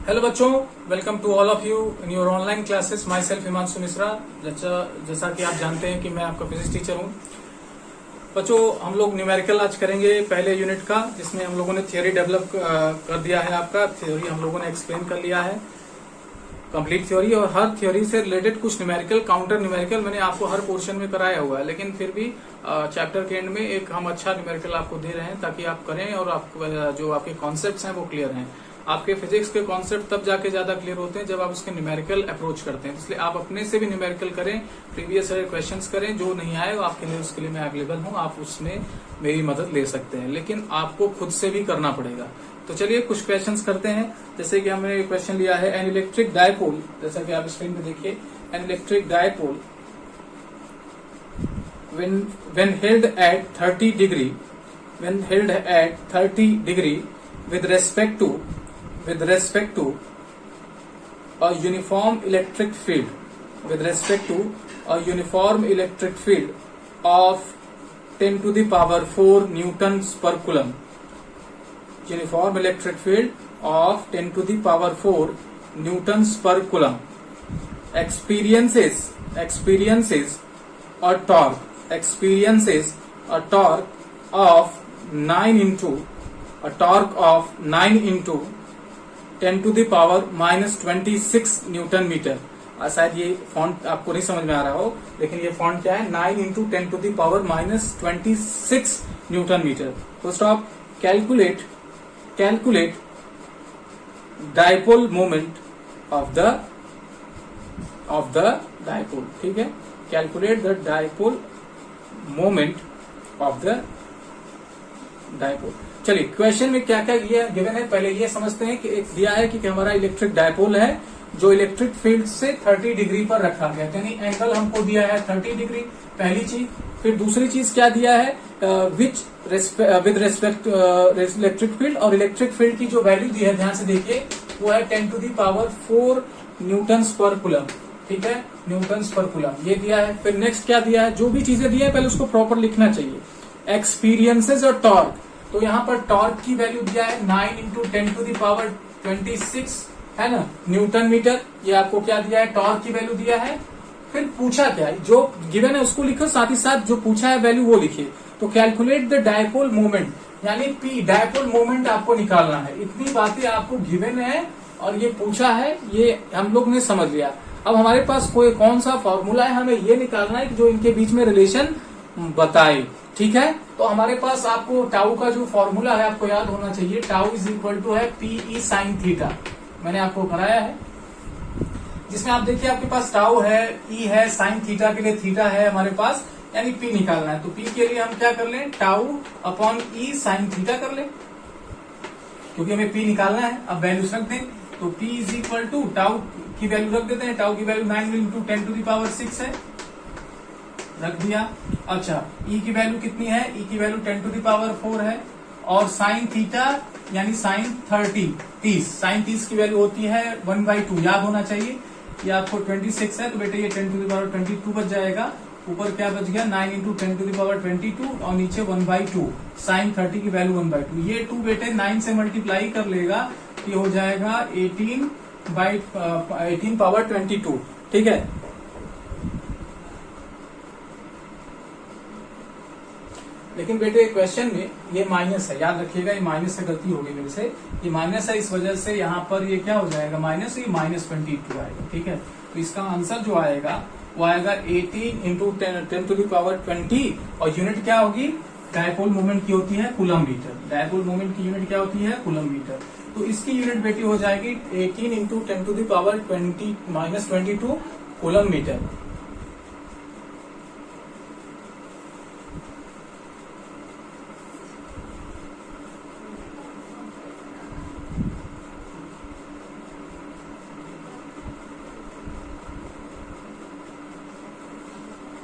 Hello बच्चों, welcome to all of you in your online classes. Myself Himanshu Mishra. जैसा कि आप जानते हैं कि मैं आपका फिजिक्स टीचर हूं। बच्चों, हम लोग न्यूमेरिकल आज करेंगे पहले यूनिट का, जिसमें हम लोगों ने थियोरी डेवलप कर दिया है। आपका थ्योरी हम लोगों ने एक्सप्लेन कर लिया है, कंप्लीट थ्योरी, और हर थ्योरी से रिलेटेड कुछ न्यूमेरिकल, काउंटर न्यूमेरिकल मैंने आपको हर पोर्शन में कराया हुआ है। लेकिन फिर भी चैप्टर के एंड में एक हम अच्छा न्यूमेरिकल आपको दे रहे हैं ताकि आप करें और आप जो आपके कॉन्सेप्ट्स हैं वो क्लियर हैं। आपके फिजिक्स के कॉन्सेप्ट तब जाके ज्यादा क्लियर होते हैं जब आप उसके न्यूमेरिकल अप्रोच करते हैं। इसलिए आप अपने से भी न्यूमेरिकल करें, प्रीवियस क्वेश्चंस करें। जो नहीं आए वो आपके लिए, उसके लिए मैं अवेलेबल हूं, आप उसमें मेरी मदद ले सकते हैं, लेकिन आपको खुद से भी करना पड़ेगा। तो चलिए कुछ क्वेश्चंस करते हैं। जैसे कि हमने क्वेश्चन लिया है, एन इलेक्ट्रिक डायपोल, जैसा कि आप स्क्रीन पे देखिए, an electric dipole when held at 30 degree with respect to a uniform electric field of 10 to the power 4 newtons per coulomb. Uniform electric field of 10 to the power 4 newtons per coulomb experiences a torque of 9 into 10 to the power minus 26 newton metre. शायद ये font आपको नहीं समझ में आ रहा हो, लेकिन ये फॉन्ट क्या है, 9 into 10 to the power minus 26 newton metre. तो stop, calculate dipole moment of the dipole. ठीक है, calculate the dipole moment of the dipole. चलिए, क्वेश्चन में क्या क्या गिवन है पहले ये समझते हैं। कि एक दिया है कि हमारा इलेक्ट्रिक डायपोल है जो इलेक्ट्रिक फील्ड से 30 डिग्री पर रखा गया, यानी एंगल हमको दिया है 30 डिग्री, पहली चीज। फिर दूसरी चीज क्या दिया है, विद रेस्पेक्ट इलेक्ट्रिक फील्ड, और इलेक्ट्रिक फील्ड की जो वैल्यू दी है, ध्यान से देखिए, वो है 10 to the power 4 न्यूटन्स पर कूलम। ठीक है, न्यूटन्स पर कूलम ये दिया है। फिर नेक्स्ट क्या दिया है, जो भी चीजें दी है पहले उसको प्रॉपर लिखना चाहिए। एक्सपीरियंसेस और टॉर्क, तो यहाँ पर टॉर्क की वैल्यू दिया है 9 into 10 to the power 26 है ना, न्यूटन मीटर। ये आपको क्या दिया है, टॉर्क की वैल्यू दिया है। फिर पूछा क्या है, जो गिवन है उसको लिखो, साथ ही साथ जो पूछा है वैल्यू वो लिखिए। तो कैलकुलेट द डायपोल मोमेंट, यानी पी, डायपोल मोमेंट आपको निकालना है। इतनी बातें आपको गिवन है और ये पूछा है, ये हम लोग ने समझ लिया। अब हमारे पास कौन सा फॉर्मूला है, हमें ये निकालना है कि जो इनके बीच में रिलेशन बताए। ठीक है, तो हमारे पास आपको टाउ का जो फॉर्मूला है आपको याद होना चाहिए। टाउ इज इक्वल टू है पीई साइन थीटा, मैंने आपको कराया है, जिसमें आप देखिए आपके पास टाउ है, ई है, साइन थीटा के लिए थीटा है हमारे पास, यानी पी निकालना है। तो पी के लिए हम क्या कर लें, टाउ अपॉन ई साइन थीटा कर लें, क्योंकि हमें पी निकालना है। अब वैल्यूज रख दें, तो P is equal to tau की वैल्यू रख देते हैं। टाउ की value 9 into 10 to the power 6 है, रख दिया। अच्छा, ई की वैल्यू कितनी है, ई की वैल्यू 10 to the power 4 है, और साइन थीटा यानी साइन 30 साइन 30 की वैल्यू होती है 1/2, याद होना चाहिए। ये आपको 26 है, तो बेटे ये 10 to the power 22 बच जाएगा। ऊपर क्या बच गया, 9 into 10 to the power 22, और नीचे 1/2, साइन 30 की वैल्यू 1/2। ये 2 बेटे 9 से मल्टीप्लाई कर लेगा, ये हो जाएगा 18 पावर 22। ठीक है, लेकिन बेटे क्वेश्चन में ये माइनस है, याद रखिएगा, ये माइनस से गलती होगी मेरे से। ये माइनस है, इस वजह से यहाँ पर ये क्या हो जाएगा, माइनस, ये -22 आएगा। ठीक है, तो इसका आंसर जो आएगा वो आएगा 18 into 10 to the power 20, और यूनिट क्या होगी, डायपोल मोमेंट की होती है कूलम मीटर। डायपोल मोमेंट की यूनिट क्या होती है, कूलम मीटर। तो इसकी यूनिट बेटी हो जाएगी 18 into 10 to the power 20 minus 22 coulomb metre.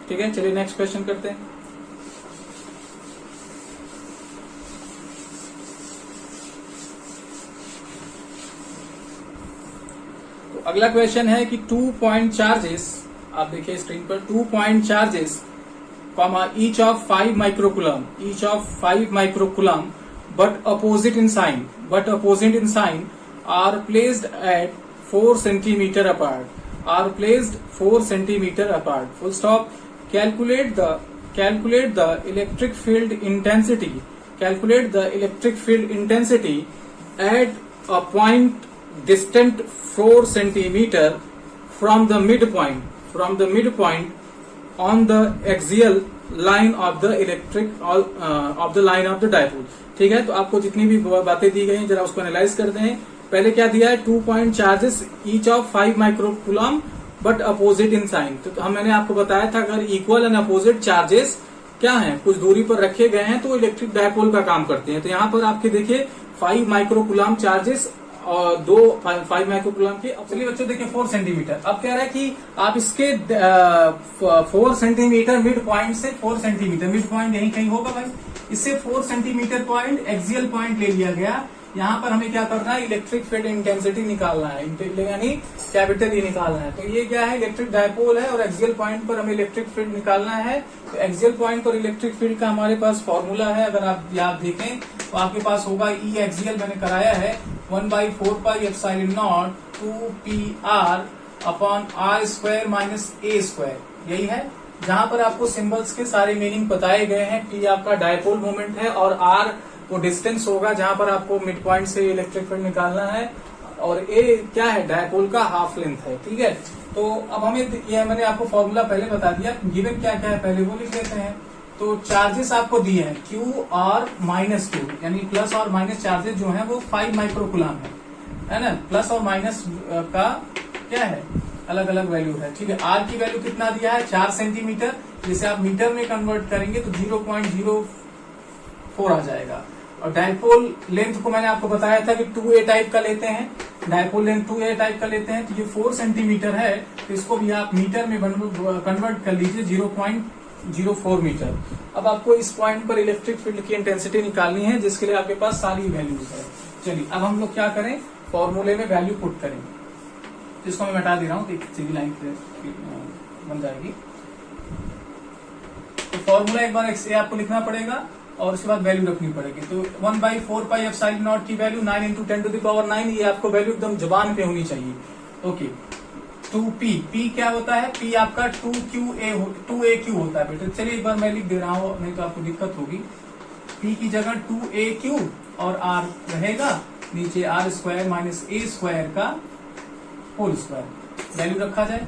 ठीक है, चलिए नेक्स्ट क्वेश्चन करते हैं। तो अगला क्वेश्चन है कि 2 पॉइंट चार्जेस, आप देखिए स्क्रीन पर, 2 point charges each of 5 microcoulomb but opposite in sign are placed at 4 centimeter apart. Are placed 4 centimeter apart. Full stop. Calculate the electric field intensity. Calculate the electric field intensity at a point distant 4 centimeter from the midpoint. From the midpoint on the axial line of the electric of the line of the dipole. ठीक है, तो आपको जितनी भी बातें दी गई हैं जरा उसको एनालाइज करते हैं. पहले क्या दिया है, 2 point charges each of 5 microcoulomb but opposite in sign. तो मैंने आपको बताया था अगर इक्वल एंड अपोजिट चार्जेस क्या हैं, कुछ दूरी पर रखे गए हैं तो इलेक्ट्रिक डायपोल का काम करते हैं. तो यहाँ पर आपके देखिए 5 माइक्रोकूलम चार्जेस और 5 माइक्रोकूलम के. अब चलिए बच्चों देखिए 4 सेंटीमीटर. अब कह रहा है कि आप इसके 4 सेंटीमीटर मिड पॉइंट से 4 सेंटीमीटर मिड पॉइंट यही कहीं होगा भाई. इससे 4 सेंटीमीटर पॉइंट एक्सियल पॉइंट ले लिया गया. यहाँ पर हमें क्या करना है, इलेक्ट्रिक फील्ड इंटेंसिटी निकालना है, यानी कैपिटल ई निकालना है. तो ये क्या है, इलेक्ट्रिक डायपोल है और एक्सियल पॉइंट पर हमें इलेक्ट्रिक फील्ड निकालना है. तो एक्सियल पॉइंट पर इलेक्ट्रिक फील्ड का हमारे पास फॉर्मूला है. अगर आप याद देखें तो आपके पास होगा ई एक्सियल मैंने कराया है 1/4πε0 2pr upon r square minus a square. यही है जहां पर आपको सिंबल्स के सारे मीनिंग बताए गए हैं. p आपका डायपोल मोमेंट है और r वो डिस्टेंस होगा जहां पर आपको मिड पॉइंट से इलेक्ट्रिक फील्ड निकालना है और a क्या है, डायपोल का हाफ लेंथ है. ठीक है, तो अब हमें ये मैंने आपको फॉर्मूला पहले बता दिया. गिवन क्या क्या है पहले वो लिख लेते हैं. तो चार्जेस आपको दिए हैं Q और माइनस Q, यानी प्लस और माइनस चार्जेस जो हैं वो 5 माइक्रोकूलम है ना. प्लस और माइनस का क्या है, अलग अलग वैल्यू है. ठीक है, R की वैल्यू कितना दिया है, 4 सेंटीमीटर. जिसे आप मीटर में कन्वर्ट करेंगे तो 0.04 आ जाएगा. और डायपोल लेंथ को मैंने आपको बताया था कि 2a टाइप का लेते हैं. डायपोल लेंथ 2a टाइप का लेते हैं. तो ये 4 सेंटीमीटर है तो इसको भी आप मीटर में कन्वर्ट कर लीजिए 0.04 मीटर. अब आपको इस पॉइंट पर इलेक्ट्रिक फील्ड की इंटेंसिटी निकालनी है जिसके लिए आपके पास सारी वैल्यूज है. चलिए अब हम लोग क्या करें, फॉर्मूले में वैल्यू पुट करें. इसको मैं मिटा दे रहा हूँ तो एक सीधी लाइन बन जाएगी. तो फॉर्मूला एक बार आपको लिखना पड़ेगा और उसके बाद वैल्यू रखनी पड़ेगी. तो 1/4πε0 की वैल्यू 9 × 10⁹ ये आपको वैल्यू एकदम जुबान पे होनी चाहिए. ओके, 2p, p क्या होता है, p आपका 2aq होता है बेटे. चलिए एक बार मैं लिख दे रहा हूँ नहीं तो आपको दिक्कत होगी. p की जगह 2aq और r रहेगा नीचे r square minus a square का होल स्क्वायर. वैल्यू रखा जाए.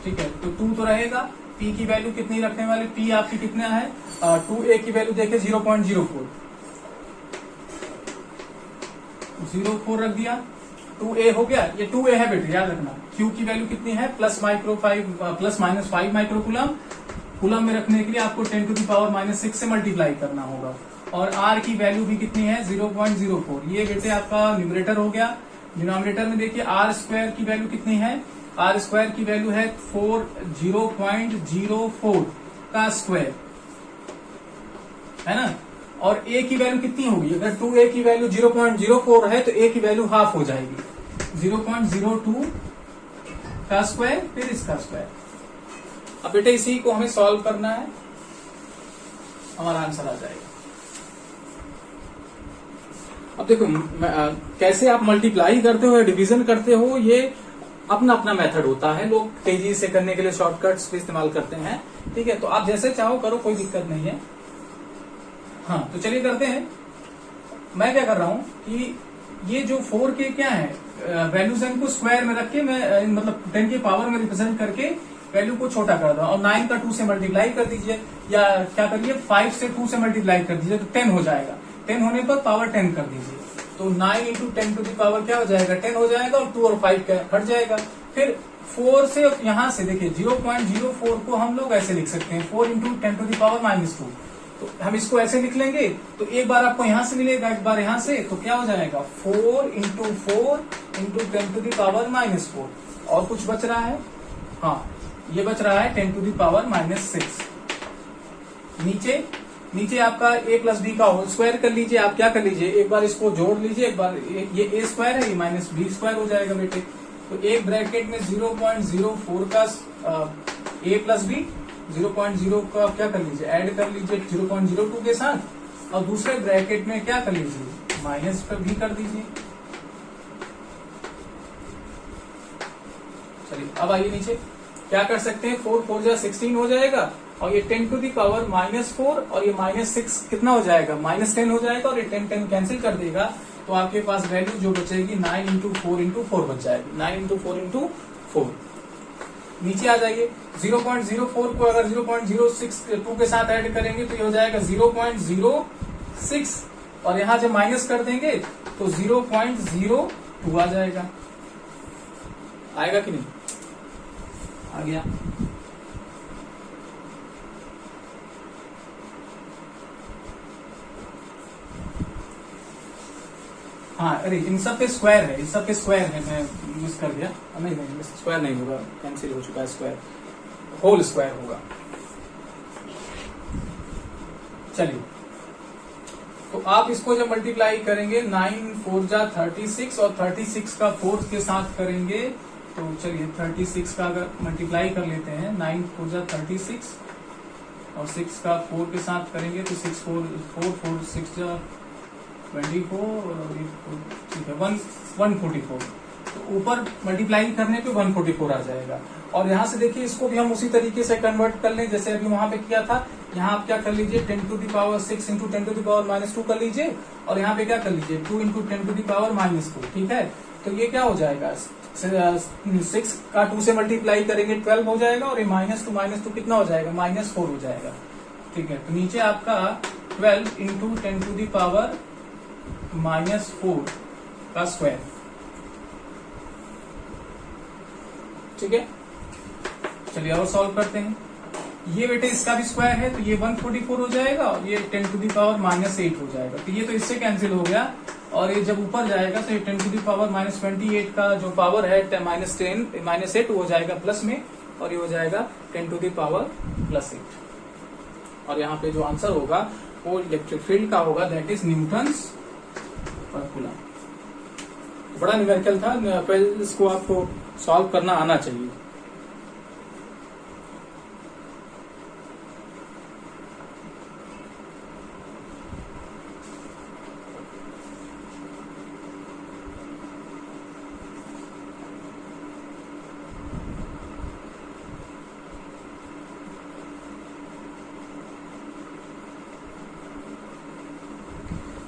ठीक है, तो 2 तो रहेगा. p की वैल्यू कितनी रखने वाले, p आपकी कितना है, 2a की वैल्यू देखे 0.04 रख दिया. 2a हो गया, ये 2a है बेटे याद रखना. q की वैल्यू कितनी है, प्लस माइनस 5 माइक्रोकूलम. कूलम में रखने के लिए आपको 10⁻⁻6 से मल्टीप्लाई करना होगा. और r की वैल्यू भी कितनी है, 0.04. ये बेटे आपका न्यूमरेटर हो गया. डिनोमिनेटर में देखिए r स्क्वायर की वैल्यू कितनी है, r स्क्वायर की वैल्यू है 0.04 का स्क्वायर है ना. और a की वैल्यू कितनी होगी, अगर 2a की वैल्यू 0.04 है तो a की वैल्यू हाफ हो जाएगी. 0.02 का स्क्वायर फिर इसका स्क्वायर. अब बेटे इसी को हमें सॉल्व करना है, हमारा आंसर आ जाएगा. अब देखो कैसे आप मल्टीप्लाई करते हो या डिवीजन करते हो, ये अपना अपना मेथड होता है. लोग तेजी से करने के लिए शॉर्टकट्स भी इस्तेमाल करते हैं. ठीक है, तो आप जैसे चाहो करो, कोई दिक्कत नहीं है. हाँ तो चलिए करते हैं. मैं क्या कर रहा हूं कि ये जो 4 के क्या है वैल्यूज है इनको स्क्वायर में रख के मैं मतलब 10 के पावर में रिप्रेजेंट करके वैल्यू को छोटा कर रहा हूं. और 9 का 2 से मल्टीप्लाई कर दीजिए या क्या करिए 5 से 2 से मल्टीप्लाई कर दीजिए तो 10 हो जाएगा. 10 होने पर पावर 10 कर दीजिए तो 9 × 10⁻, क्या हो जाएगा, 10 हो जाएगा. और 2 और 5 का हट जाएगा. फिर 4 से यहां से देखिए 0.04 को हम लोग ऐसे लिख सकते हैं 4 × 10⁻². तो हम इसको ऐसे लिख लेंगे तो एक बार आपको यहां से मिलेगा, एक बार यहां से, तो क्या हो जाएगा 4 × 4 × 10⁻⁻4. और कुछ बच रहा है, हाँ ये बच रहा है 10⁻⁻6. नीचे आपका a + b का होल स्क्वायर कर लीजिए. आप क्या कर लीजिए, एक बार इसको जोड़ लीजिए, एक बार ये a स्क्वायर है, ये -b² हो जाएगा बेटे. तो एक ब्रैकेट में 0.04 का a + b, 0.0 का क्या कर लीजिए ऐड कर लीजिए 0.02 के साथ. और दूसरे ब्रैकेट में क्या कर लीजिए माइनस पर भी कर दीजिए। चलिए अब आइए नीचे, क्या कर सकते हैं, 4 4 जा 16 हो जाएगा, और ये 10 टू दी पावर -4 और ये -6 कितना हो जाएगा, -10 हो जाएगा, और ये 10 10 कैंसिल कर देगा, तो आपके पास वैल्यू जो बचेगी 9 इंटू 4 बच जाएगी, 9 इंटू 4 नीचे आ जाइए। 0.04 को अगर 0.062 के साथ ऐड करेंगे तो ये हो जाएगा 0.06, और यहां जब माइनस कर देंगे तो 0.02 आ जाएगा। आएगा कि नहीं, आ गया। हाँ अरे इन सब पे स्क्वायर है, इन सब पे स्क्वायर है, मैं मिस कर दिया। नहीं स्क्वायर नहीं होगा, कैंसिल हो चुका है, स्क्वायर होल स्क्वायर होगा। चलिए तो आप इसको जब मल्टीप्लाई करेंगे 9 4 जा 36 और 36 का 4 के साथ करेंगे, तो चलिए 36 का अगर मल्टीप्लाई कर लेते हैं, 9 4 जा 36 और 6 का 4 के साथ करेंगे तो 6 4 6 जा 24 और ठीक है 144, तो ऊपर मल्टीप्लाई करने पे 144 आ जाएगा। और यहाँ से देखिए इसको भी हम उसी तरीके से कन्वर्ट कर लें जैसे अभी वहां पे किया था। यहाँ आप क्या कर लीजिए, 10 to the power 6 into 10 to the power -2 कर लीजिए, और यहाँ पे क्या कर लीजिए 2 इंटू 10 टू दी पावर -2, ठीक है। तो ये क्या हो जाएगा, 6 का 2 से मल्टीप्लाई करेंगे 12 हो जाएगा, और ये -2 कितना हो जाएगा, -4 हो जाएगा, ठीक है। तो नीचे आपका 12 इंटू 10 टू दी पावर -4 का स्क्वायर, ठीक है। चलिए और सॉल्व करते हैं। ये बेटे इसका भी स्क्वायर है तो ये 144 हो जाएगा, और ये 10 टू दी पावर -8 हो जाएगा, तो ये तो इससे कैंसिल हो गया। और ये जब ऊपर जाएगा तो ये 10 टू दी पावर -28 का जो पावर है -8 हो जाएगा प्लस में, और ये हो जाएगा 10 टू दी पावर +8। और यहाँ पे जो आंसर होगा वो इलेक्ट्रिक फील्ड का होगा, दैट इज न्यूटन्स पर कूलम। बड़ा न्यूमेरिकल था, पहले इसको आपको सॉल्व करना आना चाहिए।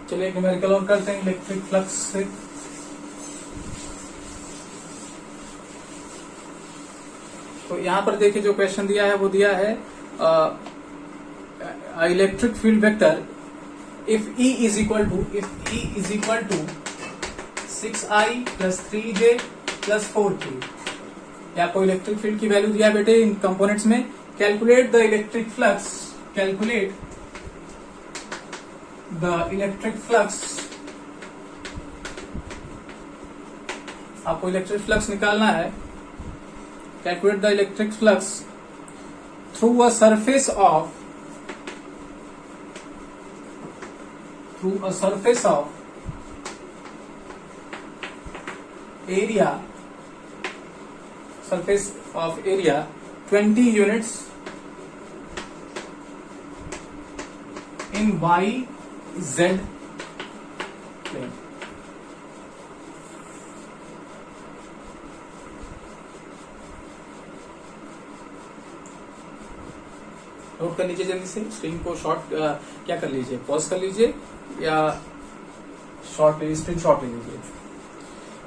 चलिए एक न्यूमेरिकल और करते हैं इलेक्ट्रिक फ्लक्स से। तो यहां पर देखिए जो क्वेश्चन दिया है वो दिया है electric field vector if E is equal to 6I + 3J + 4K। या आपको इलेक्ट्रिक फील्ड की वैल्यू दिया है बेटे इन कंपोनेंट्स में। कैलकुलेट द इलेक्ट्रिक फ्लक्स, आपको इलेक्ट्रिक फ्लक्स निकालना है। Calculate the electric flux through a surface of area 20 units in YZ plane। Note कर लीजिए जल्दी से, स्क्रीन को शॉर्ट क्या कर लीजिए, पॉज कर लीजिए या स्क्रीन शॉट ले लीजिए।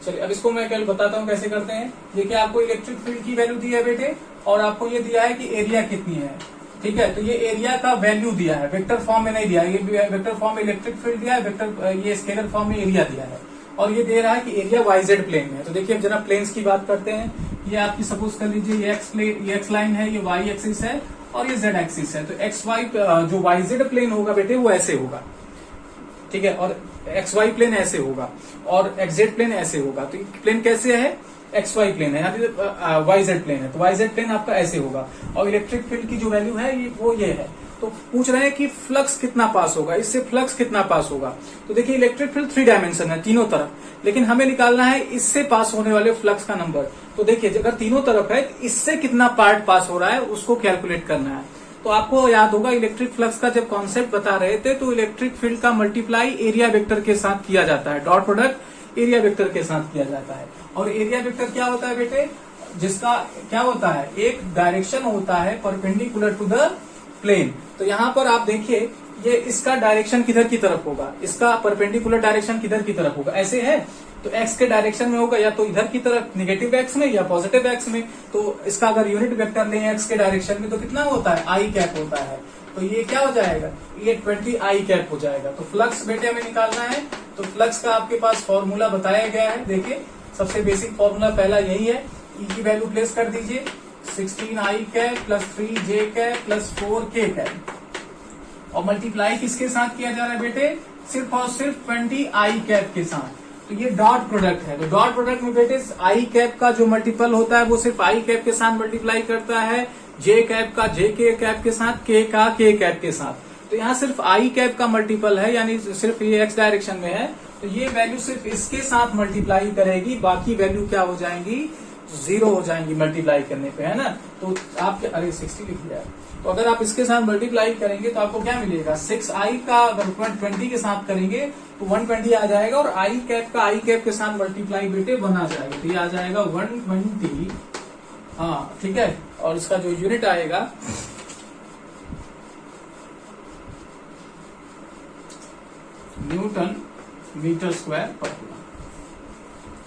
चलिए अब इसको मैं कल बताता हूँ कैसे करते हैं। देखिए आपको इलेक्ट्रिक फील्ड की वैल्यू दी है बेटे, और आपको ये दिया है कि एरिया कितनी है, ठीक है। तो ये एरिया का वैल्यू दिया है, वेक्टर फॉर्म में नहीं दिया है, ये वेक्टर फॉर्म में इलेक्ट्रिक फील्ड दिया है, वेक्टर ये स्केलर फॉर्म में एरिया दिया है, और ये दे रहा है कि एरिया YZ प्लेन में है। तो देखिए अब जरा प्लेन्स की बात करते हैं। ये आपकी सपोज कर लीजिए ये एक्स लाइन है, ये Y एक्सिस है, और ये Z एक्सिस है। तो XY जो YZ प्लेन होगा बेटे वो ऐसे होगा, ठीक है, और XY प्लेन ऐसे होगा, और XZ प्लेन ऐसे होगा। तो प्लेन कैसे है, XY प्लेन है, यहाँ पे YZ प्लेन है, तो YZ प्लेन आपका ऐसे होगा। और इलेक्ट्रिक फील्ड की जो वैल्यू है ये है। तो पूछ रहे हैं कि फ्लक्स कितना पास होगा, इससे फ्लक्स कितना पास होगा। तो देखिए इलेक्ट्रिक फील्ड 3 डायमेंशन है तीनों तरफ, लेकिन हमें निकालना है इससे पास होने वाले फ्लक्स का नंबर। तो देखिए अगर तीनों तरफ है इससे कितना पार्ट पास हो रहा है उसको कैलकुलेट करना है। तो आपको याद होगा इलेक्ट्रिक फ्लक्स का जब कॉन्सेप्ट बता रहे थे तो इलेक्ट्रिक फील्ड का मल्टीप्लाई एरिया वेक्टर के साथ किया जाता है, डॉट प्रोडक्ट एरिया वेक्टर के साथ किया जाता है। और एरिया वेक्टर क्या होता है बेटे, जिसका क्या होता है, एक डायरेक्शन होता है परपेंडिकुलर टू द प्लेन। तो यहाँ पर आप देखिए ये इसका डायरेक्शन किधर की तरफ होगा, इसका परपेंडिकुलर डायरेक्शन किधर की तरफ होगा, ऐसे है तो एक्स के डायरेक्शन में होगा, या तो इधर की तरफ नेगेटिव एक्स में या पॉजिटिव एक्स में। तो इसका अगर यूनिट वेक्टर लें एक्स के डायरेक्शन में तो कितना होता है, आई कैप होता है। तो ये क्या हो जाएगा, ये 20 आई कैप हो जाएगा। तो फ्लक्स बेटे हमें निकालना है, तो फ्लक्स का आपके पास फॉर्मूला बताया गया है। देखिए सबसे बेसिक फॉर्मूला पहला यही है, ई की वैल्यू प्लेस कर दीजिए 16 आई कैप प्लस 3 जे कैप प्लस 4 के कैप, और मल्टीप्लाई किसके साथ किया जा रहा है बेटे, सिर्फ और सिर्फ 20 आई कैप के साथ। तो ये डॉट प्रोडक्ट है, तो डॉट प्रोडक्ट में बेटे आई कैप का जो मल्टीपल होता है वो सिर्फ आई कैप के साथ मल्टीप्लाई करता है, जे कैप का जे के कैप के साथ, के का के कैप के साथ। तो यहाँ सिर्फ आई कैप का मल्टीपल है, यानी सिर्फ ये एक्स डायरेक्शन में है, तो ये वैल्यू सिर्फ इसके साथ मल्टीप्लाई करेगी, बाकी वैल्यू क्या हो जाएंगी, 0 हो जाएंगी मल्टीप्लाई करने पे, है ना। तो आपके अरे 60 लिख लिया, तो अगर आप इसके साथ मल्टीप्लाई करेंगे तो आपको क्या मिलेगा, 6i का अगर 20 के साथ करेंगे तो 120 आ जाएगा, और आई कैप के साथ मल्टीप्लाई बेटे 1 आ जाएगा, तो ये आ जाएगा 120। हाँ ठीक है, और इसका जो यूनिट आएगा न्यूटन मीटर स्क्वायर पर कूलम।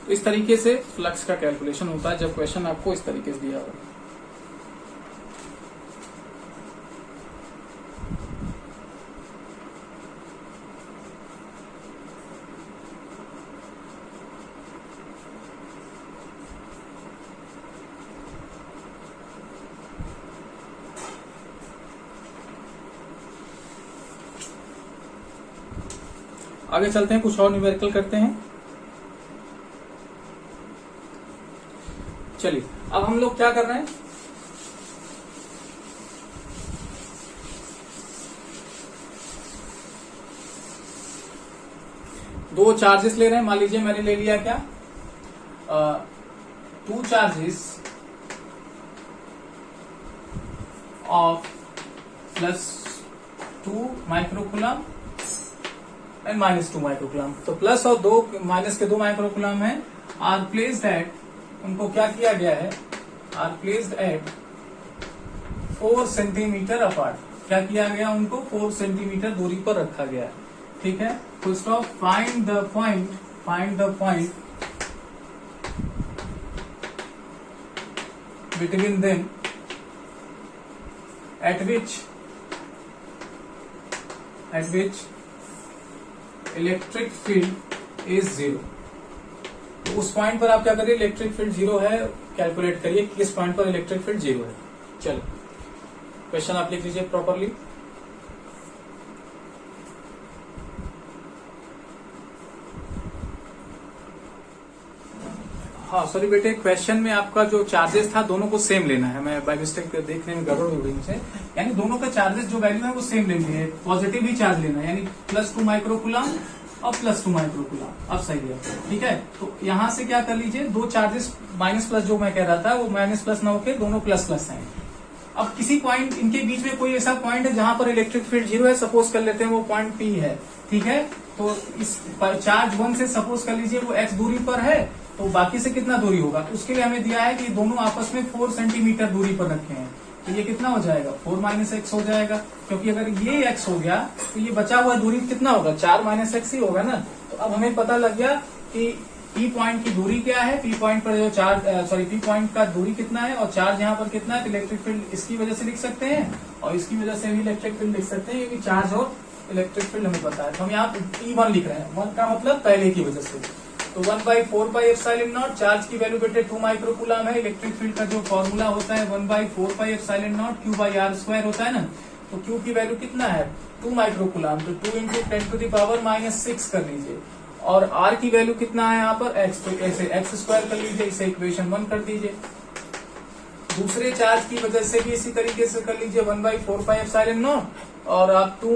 तो इस तरीके से फ्लक्स का कैलकुलेशन होता है जब क्वेश्चन आपको इस तरीके से दिया हो। आगे चलते हैं, कुछ और न्यूमेरिकल करते हैं। चलिए अब हम लोग क्या कर रहे हैं, दो चार्जेस ले रहे हैं। मान लीजिए मैंने ले लिया क्या, 2 charges of +2 microcoulomb and -2 microcoulomb. तो प्लस और 2 माइनस के 2 माइक्रोकूलम है, आर प्लेस्ड एट, उनको क्या किया गया है, are placed at 4 centimetre apart. क्या किया गया, उनको 4 सेंटीमीटर दूरी पर रखा गया, ठीक है। Full stop. Find the point between them at which electric field is 0। तो उस पॉइंट पर आप क्या करिए, इलेक्ट्रिक फील्ड 0 है, कैलकुलेट करिए किस पॉइंट पर इलेक्ट्रिक फील्ड 0 है। चलो क्वेश्चन आप लिख लीजिए प्रॉपरली। हाँ सॉरी बेटे, क्वेश्चन में आपका जो चार्जेस था दोनों को सेम लेना है। मैं बाय मिस्टेक देखने में गड़बड़ हो गई मुझे, यानी दोनों का चार्जेस जो वैल्यू है वो सेम लेनी है, पॉजिटिव ही चार्ज लेना है, यानी +2 माइक्रोकूलम और +2 माइक्रोकूलम। अब सही है, ठीक है। तो यहाँ से क्या कर लीजिए, दो चार्जेस माइनस प्लस जो मैं कह रहा था वो माइनस प्लस ना होके दोनों प्लस प्लस हैं। अब किसी पॉइंट इनके बीच में कोई ऐसा पॉइंट है जहां पर इलेक्ट्रिक फील्ड 0 है, सपोज कर लेते हैं वो पॉइंट P है, ठीक है। तो इस चार्ज 1 से सपोज कर लीजिए वो x दूरी पर है, तो बाकी से कितना दूरी होगा, उसके लिए हमें दिया है कि दोनों आपस में 4 सेंटीमीटर दूरी पर रखे हैं। तो ये कितना हो जाएगा, 4 - x हो जाएगा, क्योंकि अगर ये x हो गया तो ये बचा हुआ दूरी कितना होगा, 4 - x ही होगा ना। तो अब हमें पता लग गया कि P पॉइंट की दूरी क्या है, P पॉइंट पर जो चार्ज P पॉइंट का दूरी कितना है और चार्ज यहाँ पर कितना है। तो इलेक्ट्रिक फील्ड इसकी वजह से लिख सकते हैं और इसकी वजह से भी इलेक्ट्रिक फील्ड लिख सकते हैं, क्योंकि चार्ज और इलेक्ट्रिक फील्ड हमें पता है। तो हम यहाँ P1 लिख रहे हैं, 1 का मतलब पहले की वजह से। तो 1/4πε0, चार्ज की वैल्यू बेटे 2 माइक्रोकूलम है। इलेक्ट्रिक फील्ड का जो फॉर्मूला होता है 1/4πε0 Q/r² होता है ना। तो Q की वैल्यू कितना है, 2 माइक्रोकूलम, तो 2 × 10⁻⁻6 कर लीजिए। और R की वैल्यू कितना है यहाँ पर x, तो ऐसे x² कर लीजिए, इसे इक्वेशन 1 कर दीजिए। दूसरे चार्ज की वजह से भी इसी तरीके से कर लीजिए 1/4πε0, और आप 2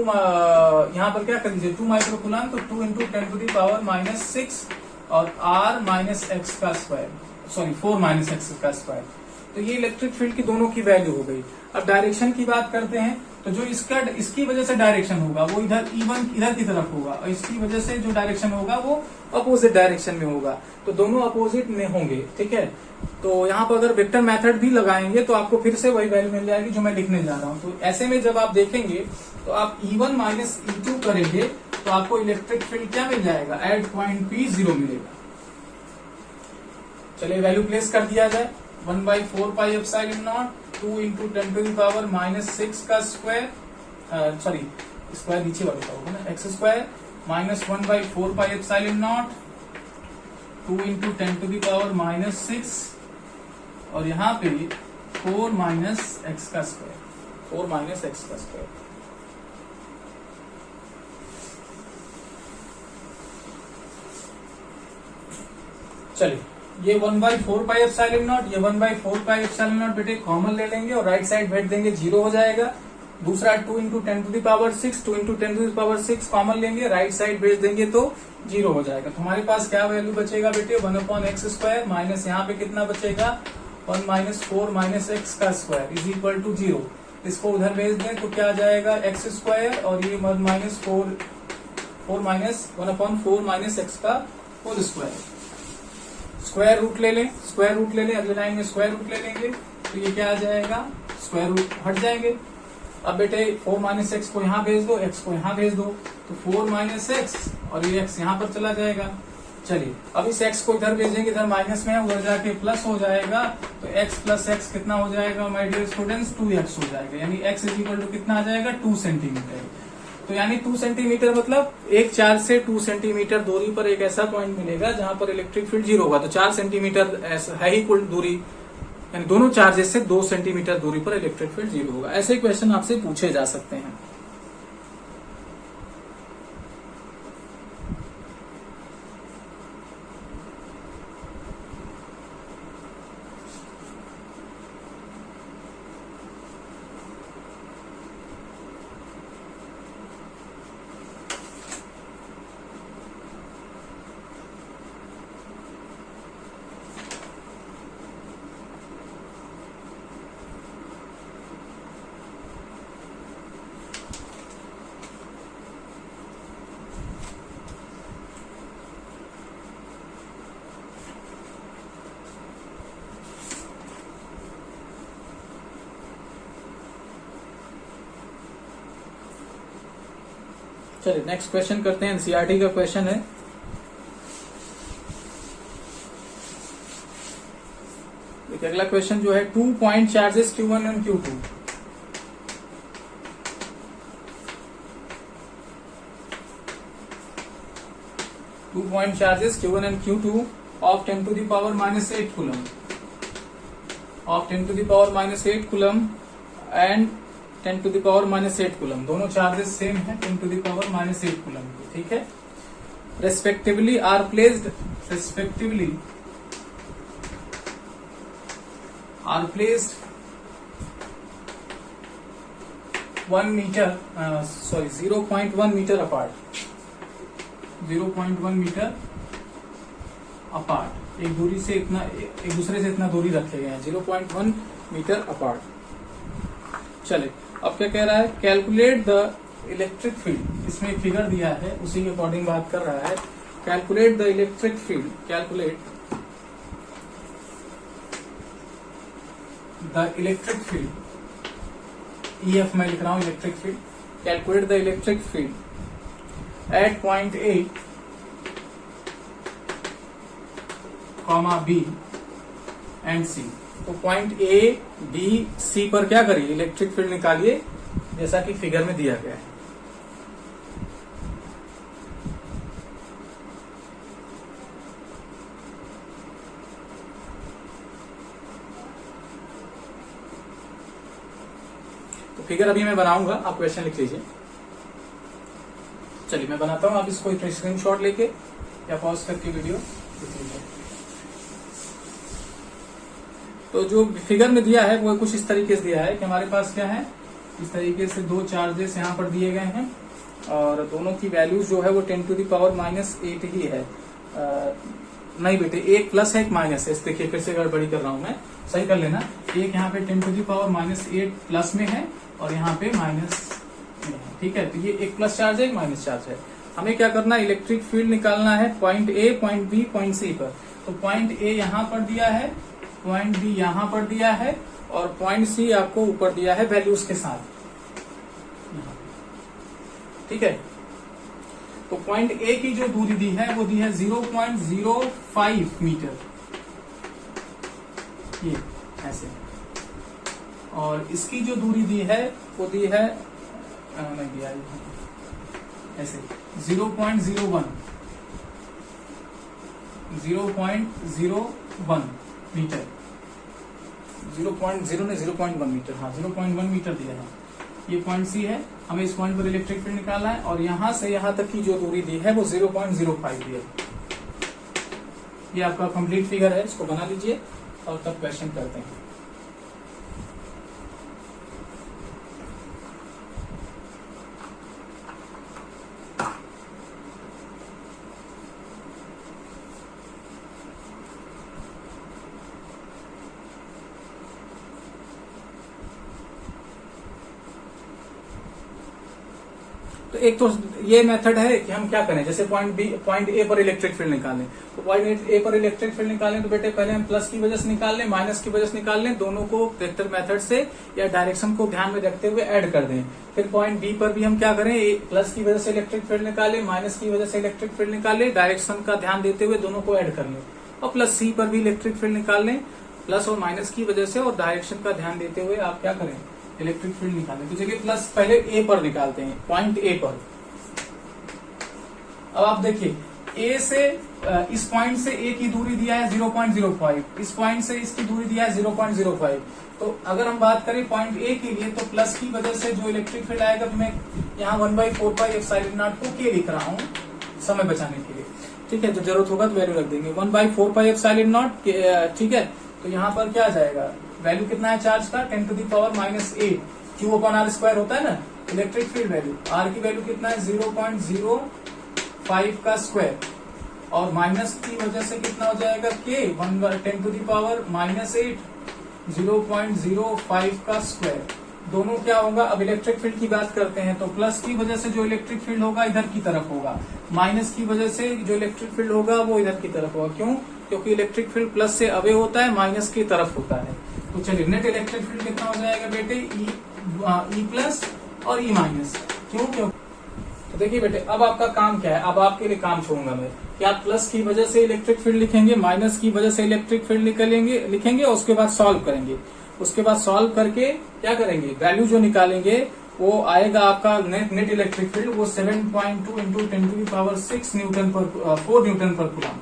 यहाँ पर क्या कर लीजिए 2 माइक्रोकूलम, तो 2 × 10⁻⁻6 और r - x² सॉरी 4 - x²। तो ये इलेक्ट्रिक फील्ड की दोनों की वैल्यू हो गई। अब डायरेक्शन की बात करते हैं, तो जो इसकी वजह से डायरेक्शन होगा वो इधर E1 इधर की तरफ होगा, और इसकी वजह से जो डायरेक्शन होगा वो अपोजिट डायरेक्शन में होगा, तो दोनों अपोजिट में होंगे। ठीक है, तो यहाँ पर अगर वेक्टर मेथड भी लगाएंगे तो आपको फिर से वही वैल्यू मिल जाएगी जो मैं लिखने जा रहा हूँ। तो ऐसे में जब आप देखेंगे तो आप E1 माइनस E2 करेंगे तो आपको इलेक्ट्रिक फील्ड क्या मिल जाएगा, एट पॉइंट P 0 मिलेगा। चलिए वैल्यू प्लेस कर दिया जाए, 1/4 pi epsilon naught 2 into 10 to the power -6 का स्क्वायर, सॉरी स्क्वायर नीचे वाले का होगा ना, X square minus 1/4 pi epsilon naught 2 into 10 to the power -6, और यहाँ पे 4 माइनस एक्स का स्क्वायर, 4 माइनस एक्स का स्क्वायर। चलिए ये 1/4 पाई एप्सिलॉन नॉट, ये 1/4 पाई एप्सिलॉन नॉट बेटे कॉमन ले लेंगे और राइट साइड भेज देंगे, 0 हो जाएगा। दूसरा 2 into 10 to the power 6, 2 into 10 to the power 6 common लेंगे, राइट साइड भेज देंगे तो 0 हो जाएगा। तो हमारे पास क्या वैल्यू बचेगा बेटे, 1/x स्क्वायर माइनस यहाँ पे कितना बचेगा, 1 माइनस 4 माइनस एक्स का स्क्वायर इज इक्वल टू 0। इसको उधर भेज दें तो क्या आ जाएगा, एक्स स्क्वायर और ये 1 माइनस 4 माइनस 1/4 माइनस एक्स का होल स्क्वायर। स्क्वायर रूट ले लें, स्क्वायर रूट ले लें, अगले लाइन में स्क्वायर रूट ले लेंगे तो ये क्या आ जाएगा, स्क्वायर रूट हट जाएंगे। अब बेटे 4 माइनस एक्स को यहाँ भेज दो, एक्स को यहाँ भेज दो, तो 4 माइनस एक्स और ये एक्स यहाँ पर चला जाएगा। चलिए अब इस एक्स को इधर भेजेंगे, इधर माइनस में है, उधर जाके प्लस हो जाएगा, तो एक्स प्लस एक्स कितना हो जाएगा माय डियर स्टूडेंट्स, 2x हो जाएगा, यानी एक्स इज इक्वल टू कितना आ जाएगा, 2 सेंटीमीटर। तो यानी 2 सेंटीमीटर मतलब एक चार्ज से 2 सेंटीमीटर दूरी पर एक ऐसा पॉइंट मिलेगा जहां पर इलेक्ट्रिक फील्ड 0 होगा। तो 4 सेंटीमीटर है ही कुल दूरी, यानी दोनों चार्जेस से 2 सेंटीमीटर दूरी पर इलेक्ट्रिक फील्ड 0 होगा। ऐसे क्वेश्चन आपसे पूछे जा सकते हैं। चलिए नेक्स्ट क्वेश्चन करते हैं, एनसीईआरटी का क्वेश्चन है। देखिए अगला क्वेश्चन जो है, 2 point charges Q1 and Q2 2 point charges Q1 and Q2 of 10 to the power minus 8 coulomb, of 10 to the power minus 8 coulomb and 10 to the power minus 8 coulomb, दोनों charges same है 10 to the power minus 8 coulomb के, ठीक है। respectively are placed 1 meter 0.1 meter apart, 0.1 metre apart, एक दूरी से इतना, एक दूसरे से इतना दूरी रखे गए हैं, 0.1 मीटर अपार्ट। चले अब क्या कह रहा है, कैलकुलेट द इलेक्ट्रिक फील्ड, इसमें एक फिगर दिया है उसी के अकॉर्डिंग बात कर रहा है। Calculate the electric field, calculate the electric field, EF मैं लिख रहा हूं electric field, calculate the electric field at point A, B and C। तो पॉइंट A, B, C पर क्या करिए, इलेक्ट्रिक फील्ड निकालिए जैसा कि फिगर में दिया गया है। तो फिगर अभी मैं बनाऊंगा, आप क्वेश्चन लिख लीजिए। चलिए मैं बनाता हूं, आप इसको स्क्रीनशॉट लेके या पॉज करके वीडियो लिख लीजिए। तो जो फिगर में दिया है वो कुछ इस तरीके से दिया है कि हमारे पास क्या है, इस तरीके से दो चार्जेस यहाँ पर दिए गए हैं और दोनों की वैल्यूज जो है वो 10 to the power -8 ही है। नहीं बेटे, एक प्लस है एक माइनस है, देखिए फिर से गड़बड़ी कर रहा हूं मैं, सही कर लेना। एक यहाँ पे 10 टू दी पावर -8 प्लस में है और यहाँ पे माइनस में है। ठीक है, तो ये एक प्लस चार्ज है, एक माइनस चार्ज है। हमें क्या करना है, इलेक्ट्रिक फील्ड निकालना है point A, point B, point C पर। तो पॉइंट ए यहाँ पर दिया है, पॉइंट बी यहाँ पर दिया है और पॉइंट सी आपको ऊपर दिया है वैल्यूज के साथ। ठीक है, तो पॉइंट ए की जो दूरी दी है वो दी है 0.05 मीटर, ये ऐसे। और इसकी जो दूरी दी है वो दी है नहीं दिया ऐसे 0.01 मीटर, 0.1 मीटर, हाँ 0.1 मीटर दिया है। ये पॉइंट सी है, हमें इस पॉइंट पर इलेक्ट्रिक फील्ड निकालना है और यहां से यहां तक की जो दूरी दी है वो 0.05 दी है। ये आपका कंप्लीट फिगर है, इसको बना लीजिए और तब क्वेश्चन करते हैं। तो एक तो ये मेथड है कि हम क्या करें, जैसे पॉइंट ए पर इलेक्ट्रिक फील्ड निकालें, तो पॉइंट ए पर इलेक्ट्रिक फील्ड निकालें तो बेटे पहले हम प्लस की वजह से निकाल लें, माइनस की वजह से निकाल लें, दोनों को वेक्टर मेथड से या डायरेक्शन को ध्यान में रखते हुए ऐड कर दें। फिर पॉइंट बी पर भी हम क्या करें, प्लस की वजह से इलेक्ट्रिक फील्ड निकालें, माइनस की वजह से इलेक्ट्रिक फील्ड निकालें, डायरेक्शन का ध्यान देते हुए दोनों को ऐड कर लें। और प्लस सी पर भी इलेक्ट्रिक फील्ड निकाल लें, प्लस और माइनस की वजह से और डायरेक्शन का ध्यान देते हुए आप क्या करें, इलेक्ट्रिक फील्ड निकालें। तो चलिए प्लस पहले ए पर निकालते हैं, पॉइंट ए पर। अब आप देखिए ए से इस पॉइंट से ए की दूरी दिया है 0.05, इस पॉइंट से इसकी दूरी दिया है 0.05। तो अगर हम बात करें पॉइंट ए के लिए तो प्लस की वजह से जो इलेक्ट्रिक फील्ड आएगा, तो मैं यहाँ 1/4πε0 को के लिख रहा हूँ समय बचाने के लिए। ठीक है, जब जरूरत होगा तो वैल्यू रख देंगे 1/4πε0। ठीक है, तो यहाँ पर क्या आ जाएगा, वैल्यू कितना है चार्ज का, 10 टू दी पावर -8 Q/r² होता है ना इलेक्ट्रिक फील्ड वैल्यू। आर की वैल्यू कितना है 0.05 का स्क्वायर और माइनस की वजह से कितना हो जाएगा के 10 टू दी पावर -8 0.05 का स्क्वायर। दोनों क्या होगा, अब इलेक्ट्रिक फील्ड की बात करते हैं तो प्लस की वजह से जो इलेक्ट्रिक फील्ड होगा इधर की तरफ होगा, माइनस की वजह से जो इलेक्ट्रिक फील्ड होगा वो इधर की तरफ होगा। क्यों, क्योंकि इलेक्ट्रिक फील्ड प्लस से अवे होता है, माइनस की तरफ होता है। तो चलिए नेट इलेक्ट्रिक फील्ड कितना हो जाएगा बेटे, ई प्लस और ई माइनस। क्यों, तो देखिए बेटे अब आपका काम क्या है, अब आपके लिए काम छोड़ूंगा मैं कि आप प्लस की वजह से इलेक्ट्रिक फील्ड लिखेंगे, माइनस की वजह से इलेक्ट्रिक फील्ड लिखेंगे और उसके बाद सॉल्व करेंगे। उसके बाद सॉल्व करके क्या करेंगे, वैल्यू जो निकालेंगे वो आएगा आपका नेट इलेक्ट्रिक फील्ड, वो 7.2 इंटू 10⁶ न्यूटन पर 4 न्यूटन पर कूलम।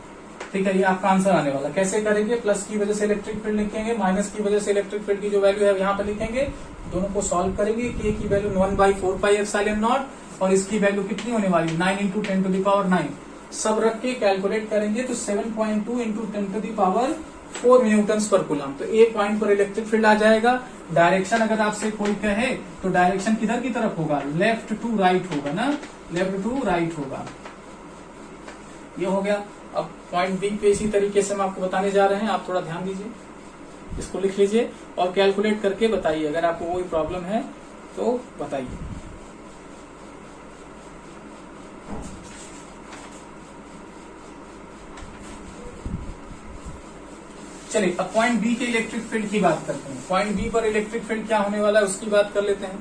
ठीक है, ये आपका आंसर आने वाला। कैसे करेंगे, प्लस की वजह से इलेक्ट्रिक फील्ड लिखेंगे, माइनस की वजह से इलेक्ट्रिक फील्ड की जो वैल्यू है यहाँ पर लिखेंगे, दोनों को सॉल्व करेंगे। के की वैल्यू 1/4πε0 और इसकी वैल्यू कितनी होने वाली 9 इंटू 10 टू दी पावर 9, सब रख के कैलकुलेट करेंगे तो 7.2 into 10 to the power 4 newton per coulomb. तो एक पॉइंट पर इलेक्ट्रिक फील्ड आ जाएगा। डायरेक्शन अगर आपसे कोई कहे तो डायरेक्शन किधर की तरफ होगा, लेफ्ट टू राइट होगा ना, लेफ्ट टू राइट होगा। ये हो गया। अब पॉइंट बी पे इसी तरीके से हम आपको बताने जा रहे हैं, आप थोड़ा ध्यान दीजिए, इसको लिख लीजिए और कैलकुलेट करके बताइए। अगर आपको कोई प्रॉब्लम है तो बताइए। चलिए अब पॉइंट बी के इलेक्ट्रिक फील्ड की बात करते हैं। पॉइंट बी पर इलेक्ट्रिक फील्ड क्या होने वाला है उसकी बात कर लेते हैं।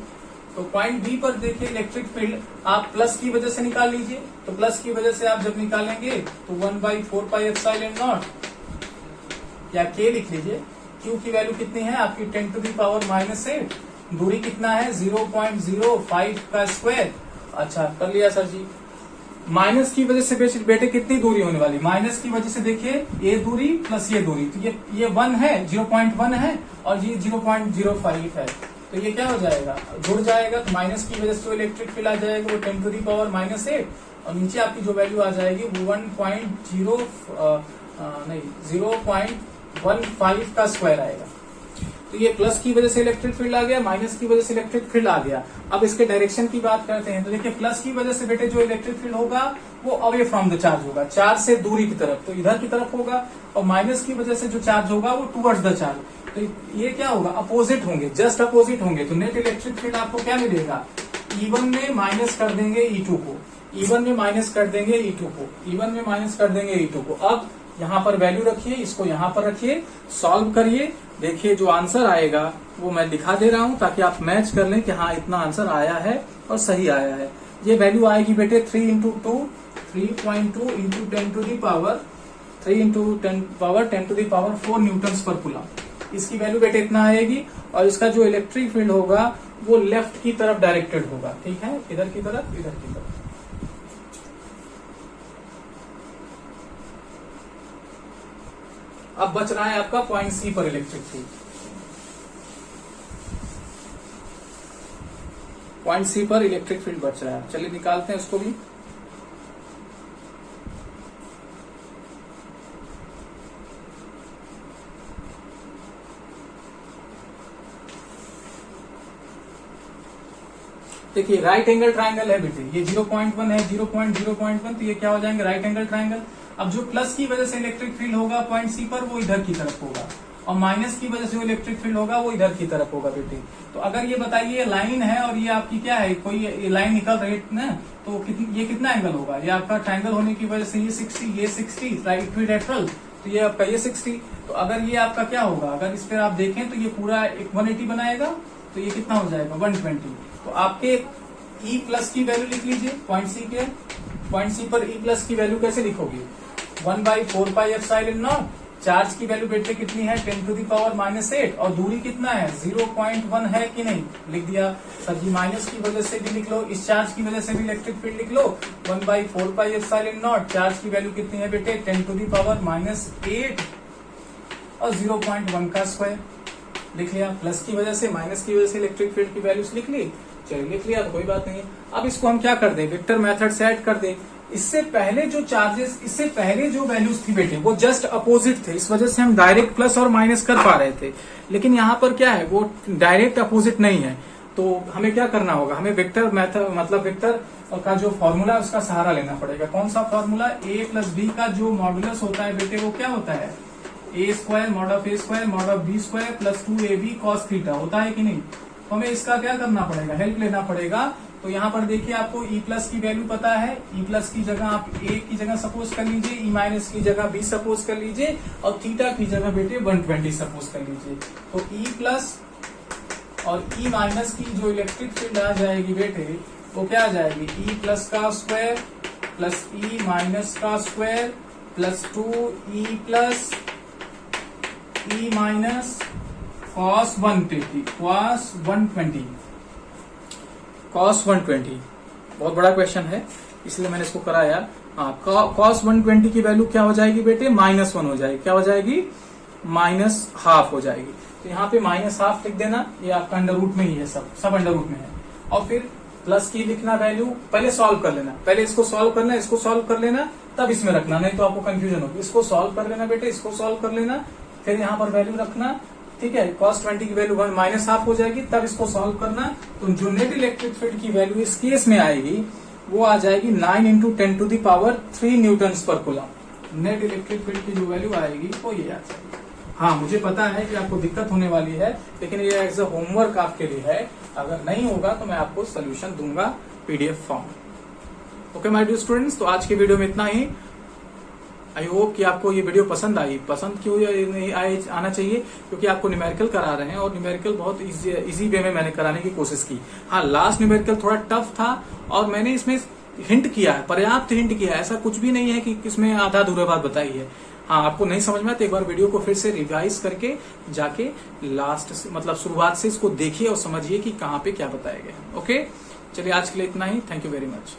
तो पॉइंट बी पर देखिए इलेक्ट्रिक फील्ड आप प्लस की वजह से निकाल लीजिए। तो प्लस की वजह से आप जब निकालेंगे तो 1/4πε0 या के लिख लीजिए। क्यू की वैल्यू कितनी है आपकी 10 टू दी पावर -8, दूरी कितना है 0.05 का स्क्वायर। अच्छा कर लिया सर जी। माइनस की वजह से बेटे कितनी दूरी होने वाली, माइनस की वजह से देखिए ये दूरी प्लस ये दूरी, तो ये 1 है, 0.1 है और ये 0.05 है। तो ये क्या हो जाएगा, जुड़ जाएगा। तो माइनस की वजह से जो इलेक्ट्रिक फील्ड आ जाएगा वो 10 टू दी पावर -8 और नीचे आपकी जो वैल्यू आ जाएगी वो 0.15 का स्क्वायर आएगा। तो ये प्लस की वजह से इलेक्ट्रिक फील्ड आ गया, माइनस की वजह से इलेक्ट्रिक फील्ड आ गया। अब इसके डायरेक्शन की बात करते हैं। तो देखिए प्लस की वजह से बेटे जो इलेक्ट्रिक फील्ड होगा वो अवे फ्रॉम द चार्ज होगा, चार्ज से दूरी की तरफ, तो इधर की तरफ होगा। और माइनस की वजह से जो चार्ज होगा वो टूवर्ड्स द चार्ज, तो ये क्या होगा, अपोजिट होंगे, जस्ट अपोजिट होंगे। तो नेट इलेक्ट्रिक फील्ड आपको क्या मिलेगा, E1 में माइनस कर देंगे E2 को, E1 में माइनस कर देंगे E2 को, E1 में माइनस कर देंगे E2 को। अब यहाँ पर वैल्यू रखिए, इसको यहाँ पर रखिए, सॉल्व करिए, देखिए जो आंसर आएगा वो मैं दिखा दे रहा हूँ ताकि आप मैच कर लें कि हाँ इतना आंसर आया है और सही आया है। ये वैल्यू आएगी बेटे 3 into 2, 3.2 into 10 to the power 3 into 10 to the power 4 newton per coulomb. इसकी वैल्यू बेटे इतना आएगी और इसका जो इलेक्ट्रिक फील्ड होगा वो लेफ्ट की तरफ डायरेक्टेड होगा, ठीक है, इधर की तरफ, इधर की तरफ। अब बच रहा है आपका पॉइंट सी पर इलेक्ट्रिक फील्ड, पॉइंट सी पर इलेक्ट्रिक फील्ड बच रहा है। चलिए निकालते हैं उसको भी। देखिए राइट एंगल ट्राइंगल है बेटे, ये 0.1 है, 0.0.1, तो ये क्या हो जाएंगे, राइट एंगल ट्राइंगल। अब जो प्लस की वजह से इलेक्ट्रिक फील्ड होगा पॉइंट सी पर वो इधर की तरफ होगा, और माइनस की वजह से जो इलेक्ट्रिक फील्ड होगा वो इधर की तरफ होगा बेटे। तो अगर ये बताइए लाइन है और ये आपकी क्या है, कोई लाइन निकल रही है ना, तो ये कितना एंगल होगा, ये आपका ट्राइंगल होने की वजह से ये 60, ये 60, राइट इक्विलैटरल, तो ये आपका ये 60। तो अगर ये आपका क्या होगा, अगर इस पर आप देखें तो ये पूरा 180 बनाएगा, तो ये कितना हो जाएगा 120। तो आपके E प्लस की वैल्यू लिख लीजिए, पॉइंट सी के, पॉइंट सी पर E प्लस की वैल्यू कैसे लिखोगे, 1/4πε0। चार्ज की वैल्यू बेटे कितनी है, 10 टू दी पावर -8, और दूरी कितना है 0.1 है कि नहीं, लिख दिया। सर जी माइनस की वजह से भी लिख लो, इस चार्ज की वजह से भी इलेक्ट्रिक फील्ड लिख लो, 1/4πε0। चार्ज की वैल्यू कितनी है बेटे, 10 टू दी पावर -8 और 0.1 का स्क्वायर लिख लिया। प्लस की वजह से, माइनस की वजह से इलेक्ट्रिक फील्ड की वैल्यूज लिख ली, चलिए लिख लिया तो कोई बात नहीं है। अब इसको हम क्या कर दें, वेक्टर मेथड से ऐड कर दें। इससे पहले जो चार्जेस, इससे पहले जो वैल्यूज थी बेटे वो जस्ट अपोजिट थे, इस वजह से हम डायरेक्ट प्लस और माइनस कर पा रहे थे, लेकिन यहाँ पर क्या है वो डायरेक्ट अपोजिट नहीं है। तो हमें क्या करना होगा, हमें वेक्टर मेथड मतलब वेक्टर का जो फॉर्मूला है उसका सहारा लेना पड़ेगा। कौन सा फॉर्मूला, a प्लस बी का जो मॉडुलस होता है बेटे वो क्या होता है, a square mod of a square mod of b square plus 2ab cos theta होता है कि नहीं। तो हमें इसका क्या करना पड़ेगा, हेल्प लेना पड़ेगा। तो यहाँ पर देखिए आपको E प्लस की वैल्यू पता है, E प्लस की जगह आप A की जगह सपोज कर लीजिए, E माइनस की जगह B सपोज कर लीजिए, और थीटा की जगह बेटे 120 सपोज कर लीजिए। तो E प्लस और E माइनस की जो इलेक्ट्रिक फील्ड आ जाएगी बेटे वो क्या आ जाएगी, E प्लस का स्क्वायर प्लस E माइनस का square plus 2E plus E minus cos 120 cos 120 बहुत बड़ा क्वेश्चन है इसलिए मैंने इसको कराया। हाँ, cos 120 की वैल्यू क्या हो जाएगी बेटे, -1 हो जाएगी, क्या हो जाएगी, -½ हो जाएगी। तो यहाँ पे -½ लिख देना, ये आपका अंडर रूट में ही है, सब अंडर रूट में है। और फिर प्लस की लिखना वैल्यू, पहले सॉल्व कर लेना, पहले इसको सॉल्व करना, इसको सॉल्व कर लेना, तब इसमें रखना, नहीं तो आपको कंफ्यूजन होगी। इसको सॉल्व कर लेना बेटे, इसको सॉल्व कर लेना, फिर यहाँ पर वैल्यू रखना, ठीक है। cos 20 की वैल्यू -½ हो जाएगी, तब इसको सॉल्व करना। तो जो नेट इलेक्ट्रिक फील्ड की वैल्यू इस केस में आएगी वो आ जाएगी 9 into 10 to the power 3 newton per coulomb. Net electric field की जो वैल्यू आएगी वो ये आ जाएगी। हाँ, मुझे पता है कि आपको दिक्कत होने वाली है, लेकिन ये एज अ होमवर्क आपके लिए है। अगर नहीं होगा तो मैं आपको सोल्यूशन दूंगा PDF form. Okay my dear students, तो आज की वीडियो में इतना ही। आई होप कि आपको ये वीडियो पसंद आई। पसंद क्यों नहीं आना चाहिए, क्योंकि आपको न्यूमेरिकल करा रहे हैं और न्यूमेरिकल बहुत इजी वे में मैंने कराने की कोशिश की। हाँ, लास्ट न्यूमेरिकल थोड़ा टफ था और मैंने इसमें हिंट किया है, पर्याप्त हिंट किया है, ऐसा कुछ भी नहीं है कि इसमें आधा अधूरा बात बताई है। हाँ, आपको नहीं समझ में आया तो एक बार वीडियो को फिर से रिवाइज करके जाके लास्ट से मतलब शुरुआत से इसको देखिए और समझिए कि कहाँ पे क्या बताया गया। ओके, चलिए आज के लिए इतना ही। Thank you very much.